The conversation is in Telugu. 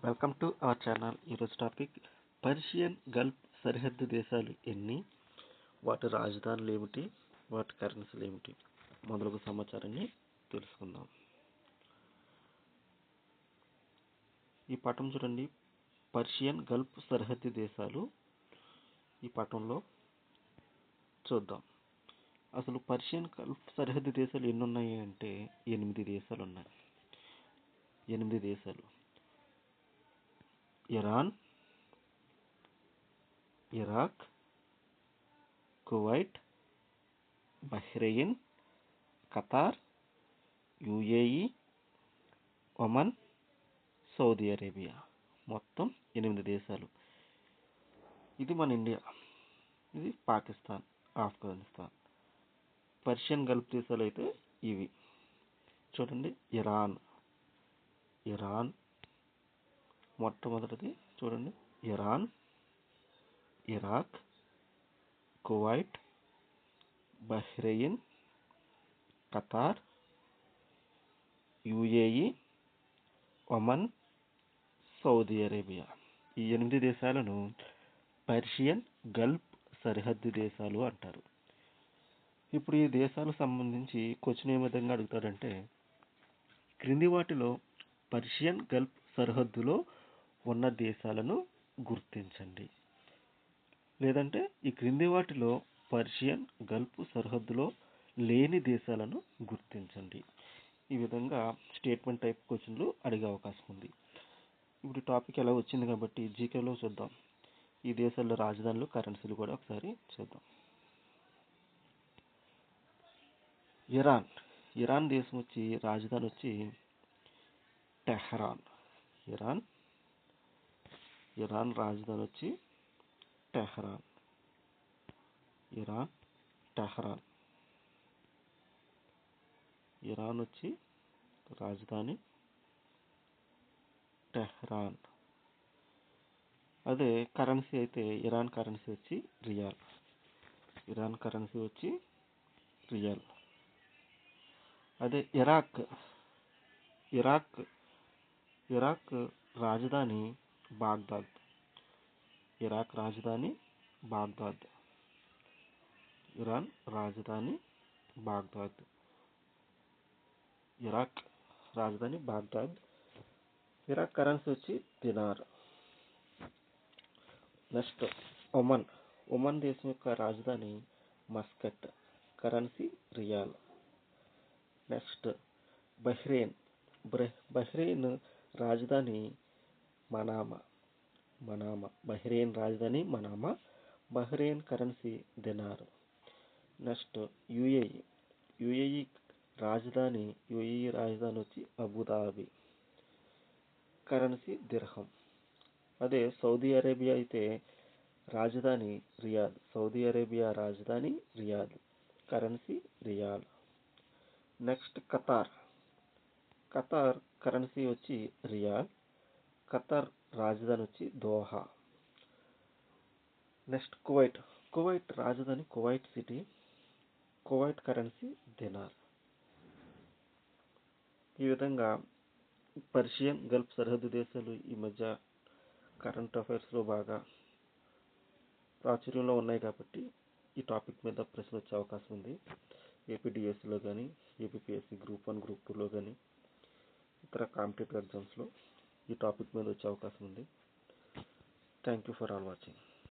Welcome to our channel. ఈరోజు టాపిక్ పర్షియన్ గల్ఫ్ సరిహద్దు దేశాలు ఎన్ని, వాటి రాజధానులు ఏమిటి, వాటి కరెన్సీలు ఏమిటి మొదలగు సమాచారాన్ని తెలుసుకుందాం. ఈ పటం చూడండి, పర్షియన్ గల్ఫ్ సరిహద్దు దేశాలు. ఈ పటంలో చూద్దాం. అసలు పర్షియన్ గల్ఫ్ సరిహద్దు దేశాలు ఎన్ని ఉన్నాయి అంటే 8 దేశాలు ఉన్నాయి. 8 దేశాలు: Iran, Iraq, Kuwait, Bahrain, Qatar, UAE, Oman, Saudi Arabia. మొత్తం 8 దేశాలు. ఇది మన ఇండియా, ఇది పాకిస్తాన్, ఆఫ్ఘనిస్తాన్. పర్షియన్ గల్ఫ్ దేశాలు అయితే ఇవి చూడండి. ఇరాన్ మొట్టమొదటిది చూడండి. Iran, Iraq, Kuwait, Bahrain, Qatar, UAE, Oman, Saudi Arabia. ఈ 8 దేశాలను పర్షియన్ గల్ఫ్ సరిహద్దు దేశాలు అంటారు. ఇప్పుడు ఈ దేశాలకు సంబంధించి క్వశ్చన్ ఏ విధంగా అడుగుతాడంటే, క్రింది వాటిలో పర్షియన్ గల్ఫ్ సరిహద్దులో ఉన్న దేశాలను గుర్తించండి. లేదంటే ఈ క్రింది వాటిలో పర్షియన్ గల్ఫ్ సరిహద్దులో లేని దేశాలను గుర్తించండి. ఈ విధంగా స్టేట్మెంట్ టైప్ క్వశ్చన్లు అడిగే అవకాశం ఉంది. ఇప్పుడు టాపిక్ ఎలా వచ్చింది కాబట్టి జీకేలో చూద్దాం. ఈ దేశాల రాజధానులు, కరెన్సీలు కూడా ఒకసారి చూద్దాం. ఇరాన్ దేశం వచ్చి రాజధాని వచ్చి టెహ్రాన్. ఇరాన్ రాజధాని వచ్చి టెహ్రాన్. ఇరాన్ వచ్చి రాజధాని టెహ్రాన్. అదే కరెన్సీ అయితే ఇరాన్ కరెన్సీ వచ్చి రియాల్. అదే ఇరాక్ రాజధాని బాగ్దాద్. ఇరాన్ రాజధాని బాగ్దాద్. ఇరాక్ కరెన్సీ వచ్చి దినార్. నెక్స్ట్ ఒమన్ దేశం యొక్క రాజధాని Muscat, currency rial. Next Bahrain రాజధాని Manama. Bahrain currency dinar. Next UAE రాజధాని వచ్చి అబుదాబి, కరెన్సీ దిర్హం. అదే సౌదీ అరేబియా అయితే రాజధాని Riyadh, currency rial. Next Qatar currency వచ్చి రియాల్, ఖతార్ రాజధాని వచ్చి దోహా. నెక్స్ట్ కువైట్ రాజధాని Kuwait city, Kuwait currency dinar. ఈ విధంగా పర్షియన్ గల్ఫ్ సరిహద్దు దేశాలు ఈ మధ్య కరెంట్ అఫైర్స్లో బాగా ప్రాచుర్యంలో ఉన్నాయి కాబట్టి ఈ టాపిక్ మీద ప్రశ్న వచ్చే అవకాశం ఉంది. ఏపీడిఎస్సిలో కానీ, ఏపీపీఎస్సి గ్రూప్ 1, గ్రూప్ 2లో కానీ, ఇతర కాంపిటేటివ్ ఎగ్జామ్స్లో ఈ టాపిక్ మీద వచ్చే అవకాశం ఉంది. Thank you for all watching.